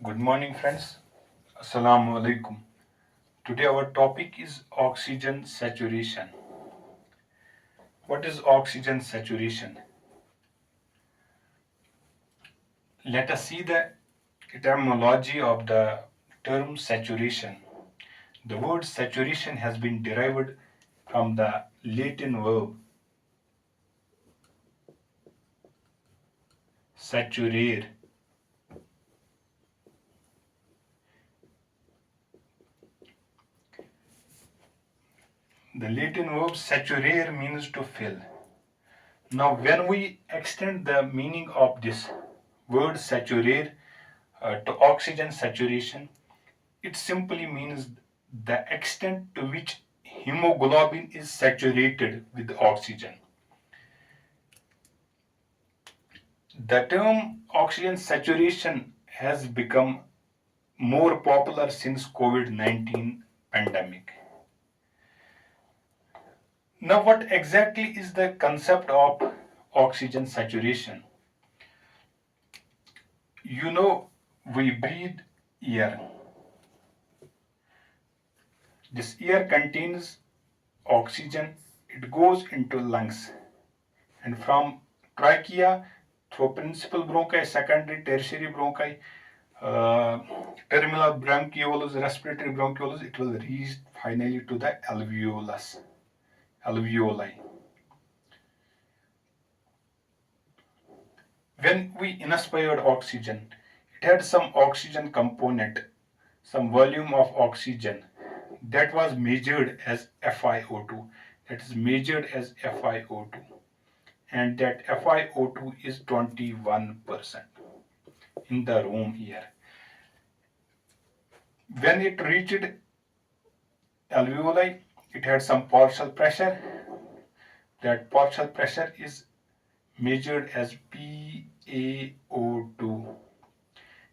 Good morning, friends. Assalamu alaikum. Today, our topic is oxygen saturation. What is oxygen saturation? Let us see the etymology of the term saturation. The word saturation has been derived from the Latin verb saturare. The Latin verb saturare means to fill. Now, when we extend the meaning of this word saturare to oxygen saturation, it simply means the extent to which hemoglobin is saturated with oxygen. The term oxygen saturation has become more popular since COVID-19 pandemic. Now, what exactly is the concept of oxygen saturation? You know, we breathe air. This air contains oxygen, it goes into lungs, and from trachea through principal bronchi, secondary, tertiary bronchi, terminal bronchioles, respiratory bronchioles, it will reach finally to the alveoli. When we inspired oxygen, it had some oxygen component, some volume of oxygen that was measured as FiO2. That is measured as FiO2. And that FiO2 is 21% in the room air. When it reached alveoli, it had some partial pressure. That partial pressure is measured as PaO2.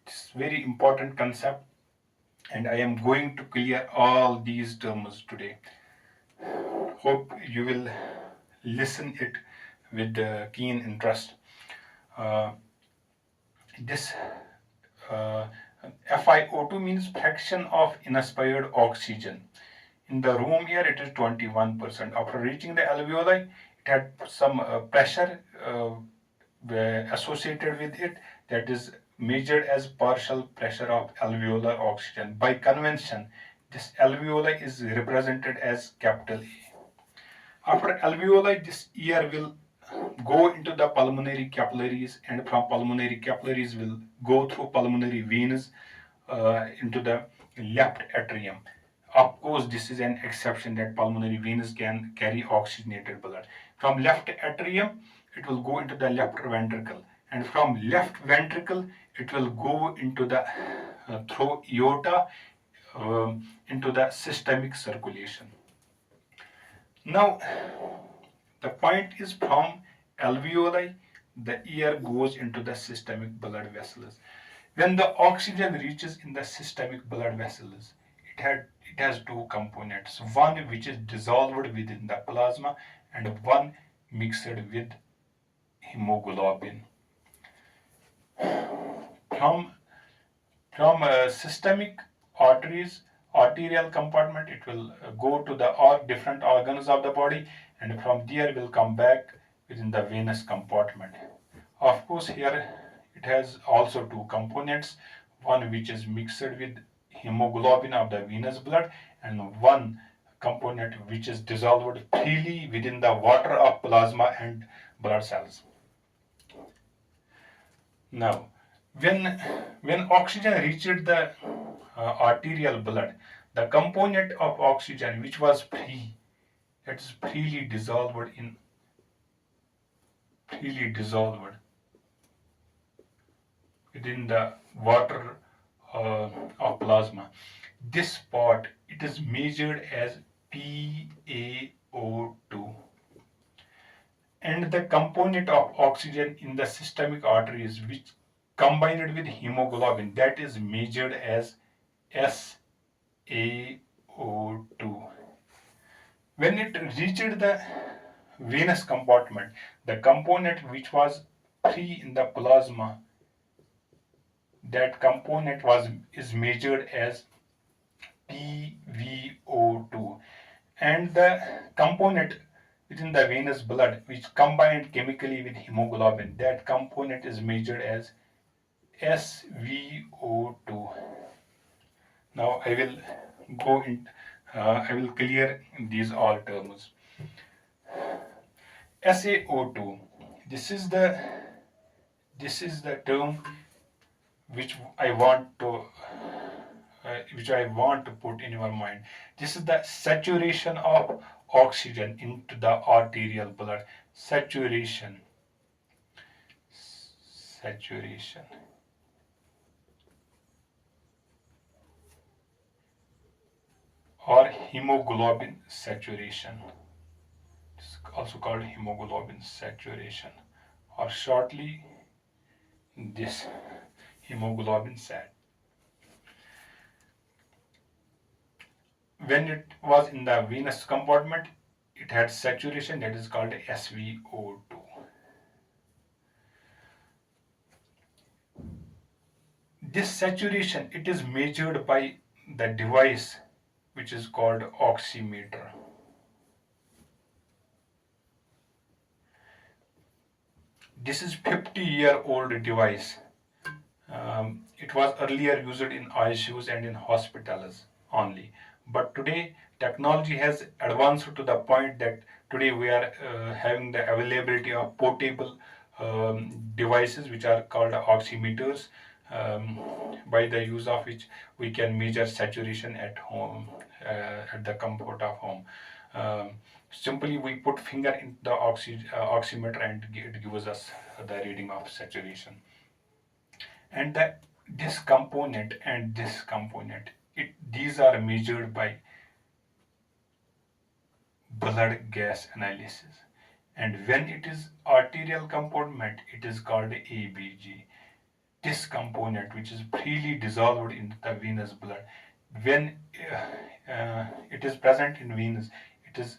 It's a very important concept, and I am going to clear all these terms today. Hope you will listen it with keen interest. Uh, this uh, FiO2 means fraction of inspired oxygen. In the room here, it is 21%. After reaching the alveoli, it had some pressure associated with it, that is measured as partial pressure of alveolar oxygen. By convention, this alveoli is represented as capital A. After alveoli, this air will go into the pulmonary capillaries, and from pulmonary capillaries will go through pulmonary veins into the left atrium. Of course, this is an exception that pulmonary veins can carry oxygenated blood. From left atrium, it will go into the left ventricle, and from left ventricle, it will go into the through aorta into the systemic circulation. Now, the point is from alveoli, the air goes into the systemic blood vessels. When the oxygen reaches in the systemic blood vessels, it has two components, one which is dissolved within the plasma and one mixed with hemoglobin. From systemic arteries, arterial compartment, it will go to the different organs of the body, and from there will come back within the venous compartment. Of course, here it has also two components, one which is mixed with hemoglobin of the venous blood, and one component which is dissolved freely within the water of plasma and blood cells. Now, when oxygen reached the arterial blood, the component of oxygen which was free, that is freely dissolved within the water of plasma. This part, it is measured as PaO2, and the component of oxygen in the systemic arteries which combined with hemoglobin, that is measured as SaO2. When it reached the venous compartment, the component which was free in the plasma That component is measured as PVO2, and the component within the venous blood which combined chemically with hemoglobin, that component is measured as SVO2. Now I will clear these all terms. SaO2. This is the this is the term which I want to put in your mind. This is the saturation of oxygen into the arterial blood. Saturation. Saturation. Or hemoglobin saturation. It's also called hemoglobin saturation, or shortly this hemoglobin sat. When it was in the venous compartment, it had saturation that is called SVO2. This saturation, it is measured by the device which is called oximeter. This is 50-year-old device. It was earlier used in ICUs and in hospitals only. But today, technology has advanced to the point that today we are having the availability of portable devices which are called oximeters, by the use of which we can measure saturation at home, at the comfort of home. Um, Simply, we put finger in the oximeter and it gives us the reading of saturation. And this component and this component, these are measured by blood gas analysis. And when it is arterial component, it is called ABG. This component, which is freely dissolved in the venous blood, when it is present in venous, it is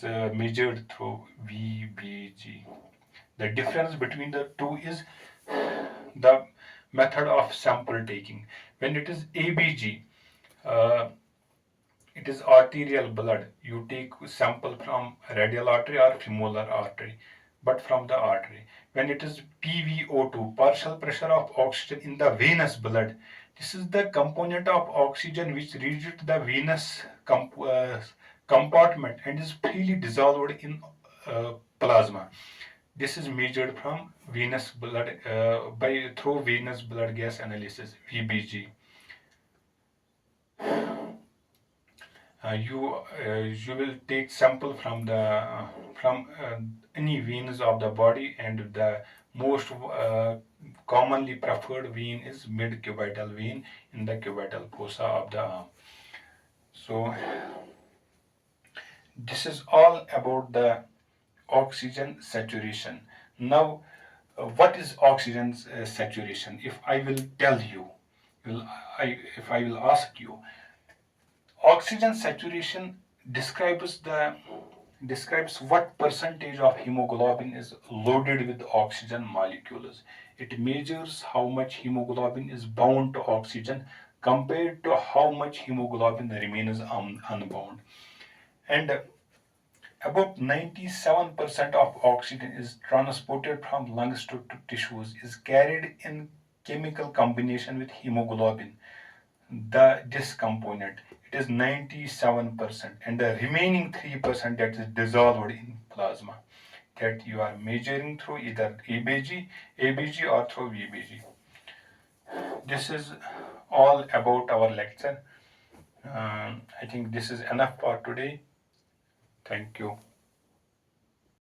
uh, measured through VBG. The difference between the two is the method of sample taking. When it is ABG, uh, it is arterial blood. You take sample from radial artery or femoral artery, but from the artery. When it is PVO2, partial pressure of oxygen in the venous blood, this is the component of oxygen which reaches the venous compartment and is freely dissolved in plasma. This is measured from venous blood by through venous blood gas analysis (VBG). You will take sample from the any veins of the body, and the most commonly preferred vein is mid cubital vein in the cubital fossa of the arm. So this is all about the oxygen saturation. Now, what is oxygen saturation? If I will tell you, if I will ask you, oxygen saturation describes what percentage of hemoglobin is loaded with oxygen molecules. It measures how much hemoglobin is bound to oxygen compared to how much hemoglobin remains unbound. And about 97% of oxygen is transported from lungs to tissues, is carried in chemical combination with hemoglobin, this component. It is 97%, and the remaining 3% that is dissolved in plasma, that you are measuring through either ABG or through VBG. This is all about our lecture. I think this is enough for today. Thank you.